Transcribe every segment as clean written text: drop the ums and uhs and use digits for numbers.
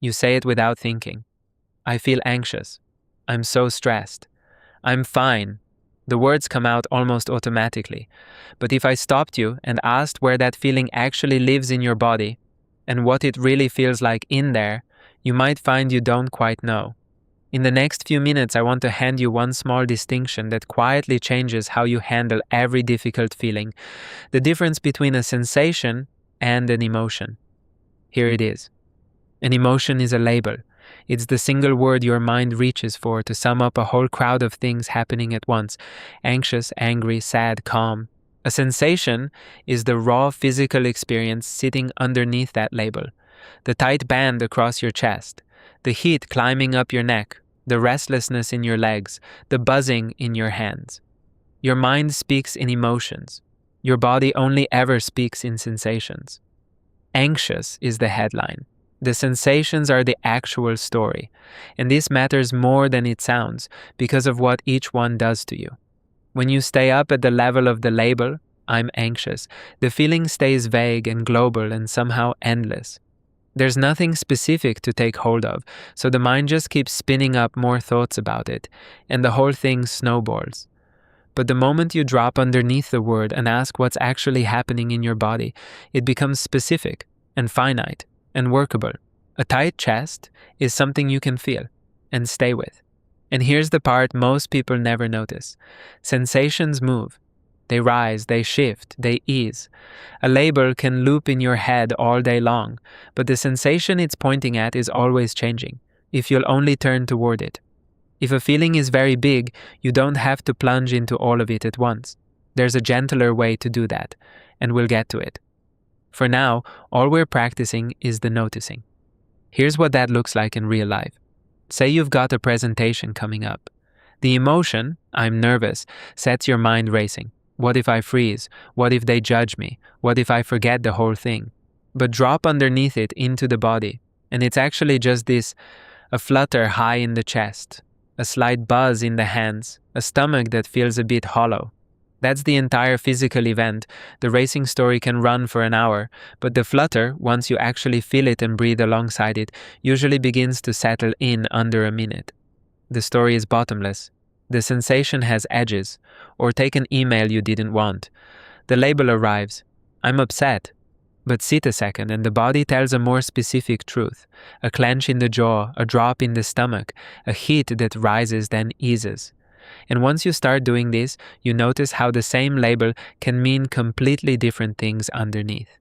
You say it without thinking. I feel anxious. I'm so stressed. I'm fine. The words come out almost automatically. But if I stopped you and asked where that feeling actually lives in your body and what it really feels like in there, you might find you don't quite know. In the next few minutes, I want to hand you one small distinction that quietly changes how you handle every difficult feeling, the difference between a sensation and an emotion. Here it is. An emotion is a label. It's the single word your mind reaches for to sum up a whole crowd of things happening at once: anxious, angry, sad, calm. A sensation is the raw physical experience sitting underneath that label. The tight band across your chest, the heat climbing up your neck, the restlessness in your legs, the buzzing in your hands. Your mind speaks in emotions. Your body only ever speaks in sensations. Anxious is the headline. The sensations are the actual story, and this matters more than it sounds because of what each one does to you. When you stay up at the level of the label, I'm anxious, the feeling stays vague and global and somehow endless. There's nothing specific to take hold of, so the mind just keeps spinning up more thoughts about it, and the whole thing snowballs. But the moment you drop underneath the word and ask what's actually happening in your body, it becomes specific and finite and workable. A tight chest is something you can feel and stay with. And here's the part most people never notice. Sensations move. They rise, they shift, they ease. A label can loop in your head all day long, but the sensation it's pointing at is always changing, if you'll only turn toward it. If a feeling is very big, you don't have to plunge into all of it at once. There's a gentler way to do that, and we'll get to it. For now, all we're practicing is the noticing. Here's what that looks like in real life. Say you've got a presentation coming up. The emotion, I'm nervous, sets your mind racing. What if I freeze? What if they judge me? What if I forget the whole thing? But drop underneath it into the body, and it's actually just this: a flutter high in the chest, a slight buzz in the hands, a stomach that feels a bit hollow. That's the entire physical event. The racing story can run for an hour, but the flutter, once you actually feel it and breathe alongside it, usually begins to settle in under a minute. The story is bottomless. The sensation has edges, or take an email you didn't want. The label arrives. I'm upset. But sit a second and the body tells a more specific truth. A clench in the jaw, a drop in the stomach, a heat that rises then eases. And once you start doing this, you notice how the same label can mean completely different things underneath.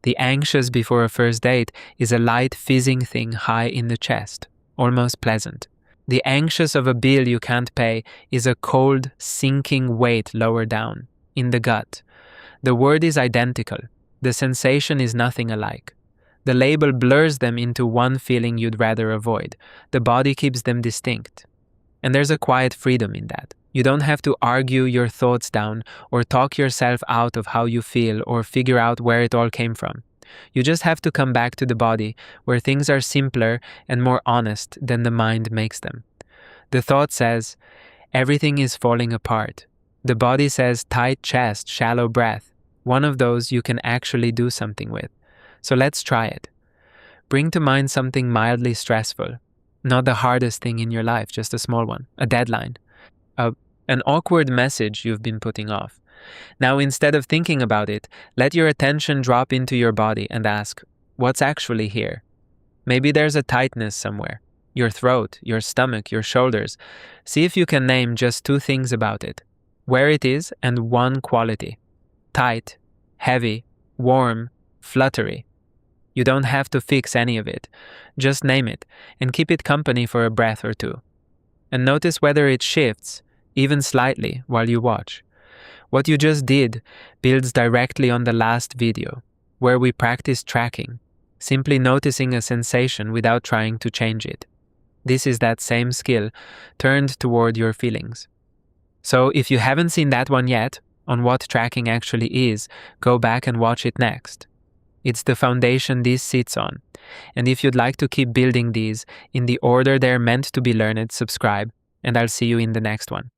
The anxious before a first date is a light fizzing thing high in the chest, almost pleasant. The anxious of a bill you can't pay is a cold, sinking weight lower down, in the gut. The word is identical. The sensation is nothing alike. The label blurs them into one feeling you'd rather avoid. The body keeps them distinct. And there's a quiet freedom in that. You don't have to argue your thoughts down or talk yourself out of how you feel or figure out where it all came from. You just have to come back to the body, where things are simpler and more honest than the mind makes them. The thought says, everything is falling apart. The body says, tight chest, shallow breath. One of those you can actually do something with. So let's try it. Bring to mind something mildly stressful. Not the hardest thing in your life, just a small one, a deadline, an awkward message you've been putting off. Now, instead of thinking about it, let your attention drop into your body and ask, what's actually here? Maybe there's a tightness somewhere. Your throat, your stomach, your shoulders. See if you can name just 2 things about it. Where it is and one quality. Tight, heavy, warm, fluttery. You don't have to fix any of it. Just name it and keep it company for a breath or 2. And notice whether it shifts, even slightly, while you watch. What you just did builds directly on the last video, where we practiced tracking, simply noticing a sensation without trying to change it. This is that same skill turned toward your feelings. So if you haven't seen that one yet, on what tracking actually is, go back and watch it next. It's the foundation this sits on. And if you'd like to keep building these in the order they're meant to be learned, subscribe, and I'll see you in the next one.